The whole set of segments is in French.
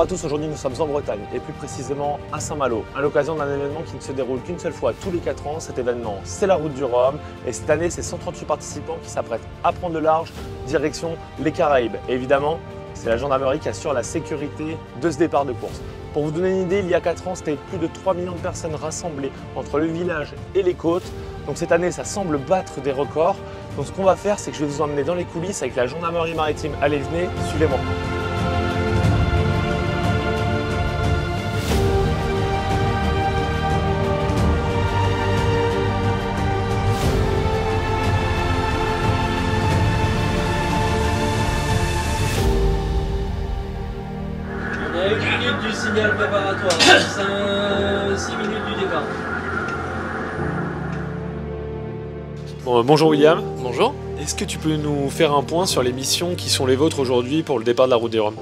à tous, aujourd'hui nous sommes en Bretagne et plus précisément à Saint-Malo à l'occasion d'un événement qui ne se déroule qu'une seule fois tous les 4 ans. Cet événement c'est la route du Rhum et cette année c'est 138 participants qui s'apprêtent à prendre le large direction les Caraïbes. Et évidemment c'est la gendarmerie qui assure la sécurité de ce départ de course. Pour vous donner une idée, il y a 4 ans c'était plus de 3 millions de personnes rassemblées entre le village et les côtes. Donc cette année ça semble battre des records. Donc ce qu'on va faire c'est que je vais vous emmener dans les coulisses avec la gendarmerie maritime. Allez venez, suivez-moi. On est à 1 minute du signal préparatoire, 6 minutes du départ. Bon, bonjour William. Bonjour. Est-ce que tu peux nous faire un point sur les missions qui sont les vôtres aujourd'hui pour le départ de la route du Rhum?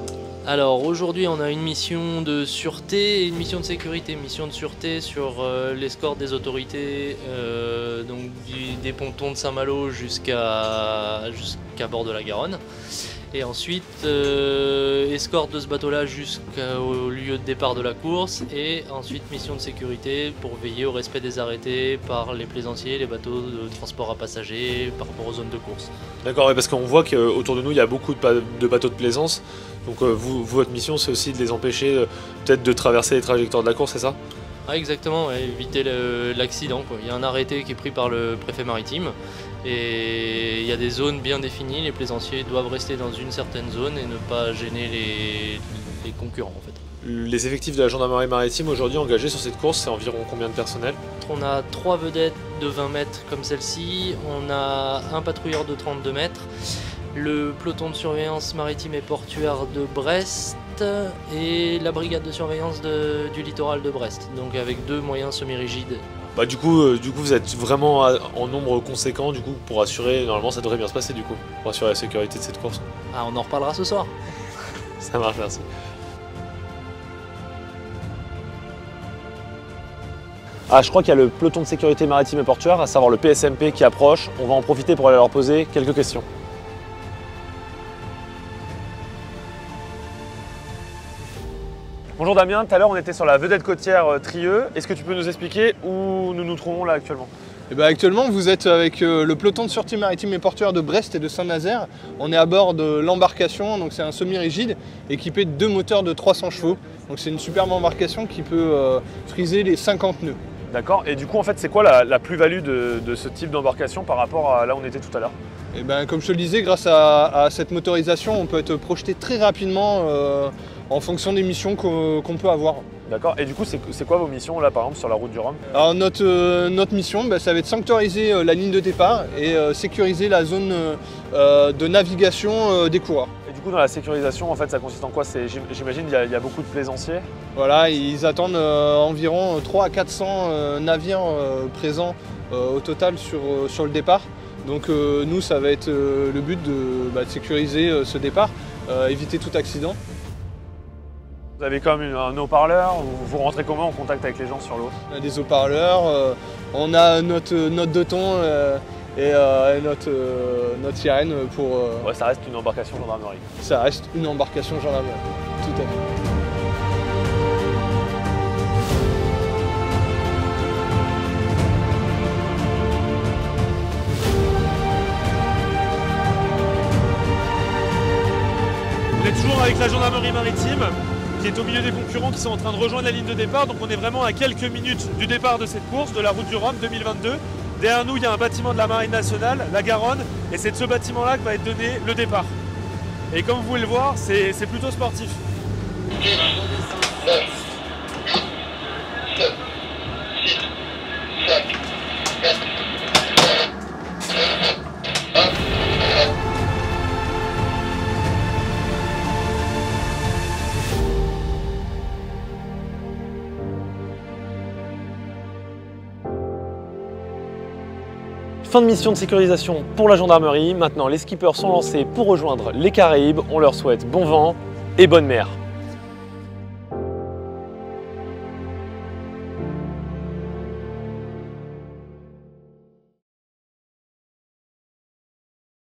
Alors aujourd'hui on a une mission de sûreté et une mission de sécurité. Mission de sûreté sur l'escorte des autorités donc des pontons de Saint-Malo jusqu'à bord de la Garonne. Et ensuite escorte de ce bateau-là jusqu'au lieu de départ de la course. Et ensuite mission de sécurité pour veiller au respect des arrêtés par les plaisanciers, les bateaux de transport à passagers par rapport aux zones de course. D'accord, parce qu'on voit qu'autour de nous il y a beaucoup de bateaux de plaisance. Donc votre mission c'est aussi de les empêcher peut-être de traverser les trajectoires de la course, c'est ça? Ah, exactement, ouais, éviter l'accident. Il y a un arrêté qui est pris par le préfet maritime et il y a des zones bien définies. Les plaisanciers doivent rester dans une certaine zone et ne pas gêner les concurrents en fait. Les effectifs de la gendarmerie maritime aujourd'hui engagés sur cette course, c'est environ combien de personnel? On a 3 vedettes de 20 mètres comme celle-ci, on a un patrouilleur de 32 mètres, le peloton de surveillance maritime et portuaire de Brest et la brigade de surveillance du littoral de Brest, donc avec 2 moyens semi-rigides. Bah du coup vous êtes vraiment en nombre conséquent du coup pour assurer, normalement ça devrait bien se passer du coup, pour assurer la sécurité de cette course. Ah, on en reparlera ce soir. Ça marche, merci. Ah, je crois qu'il y a le peloton de sécurité maritime et portuaire, à savoir le PSMP qui approche. On va en profiter pour aller leur poser quelques questions. Bonjour Damien, tout à l'heure on était sur la vedette côtière Trieux. Est-ce que tu peux nous expliquer où nous nous trouvons là actuellement? Eh bien, actuellement, vous êtes avec le peloton de sûreté maritime et portuaire de Brest et de Saint-Nazaire. On est à bord de l'embarcation, donc c'est un semi-rigide équipé de 2 moteurs de 300 chevaux. Donc c'est une superbe embarcation qui peut friser les 50 nœuds. D'accord, et du coup en fait c'est quoi la plus-value de ce type d'embarcation par rapport à là où on était tout à l'heure? Eh bien, comme je te le disais, grâce à cette motorisation, on peut être projeté très rapidement en fonction des missions qu'on peut avoir. D'accord, et du coup c'est quoi vos missions là par exemple sur la route du Rhum? Alors notre mission, ça va être sanctuariser la ligne de départ et sécuriser la zone de navigation des coureurs. Et du coup dans la sécurisation en fait ça consiste en quoi? J'imagine il y a beaucoup de plaisanciers. Voilà, ils attendent environ 300 à 400 navires présents au total sur le départ. Donc nous ça va être le but de sécuriser ce départ, éviter tout accident. Vous avez quand même un haut-parleur, vous rentrez comment en contact avec les gens sur l'eau? On a des haut-parleurs, on a notre note de ton et notre sirène pour... Ouais, ça reste une embarcation gendarmerie. Ça reste une embarcation gendarmerie, tout à fait. On est toujours avec la gendarmerie maritime qui est au milieu des concurrents qui sont en train de rejoindre la ligne de départ. Donc on est vraiment à quelques minutes du départ de cette course, de la route du Rhum 2022. Derrière nous, il y a un bâtiment de la Marine nationale, la Garonne, et c'est de ce bâtiment-là que va être donné le départ. Et comme vous pouvez le voir, c'est plutôt sportif. Fin de mission de sécurisation pour la gendarmerie. Maintenant, les skippers sont lancés pour rejoindre les Caraïbes. On leur souhaite bon vent et bonne mer.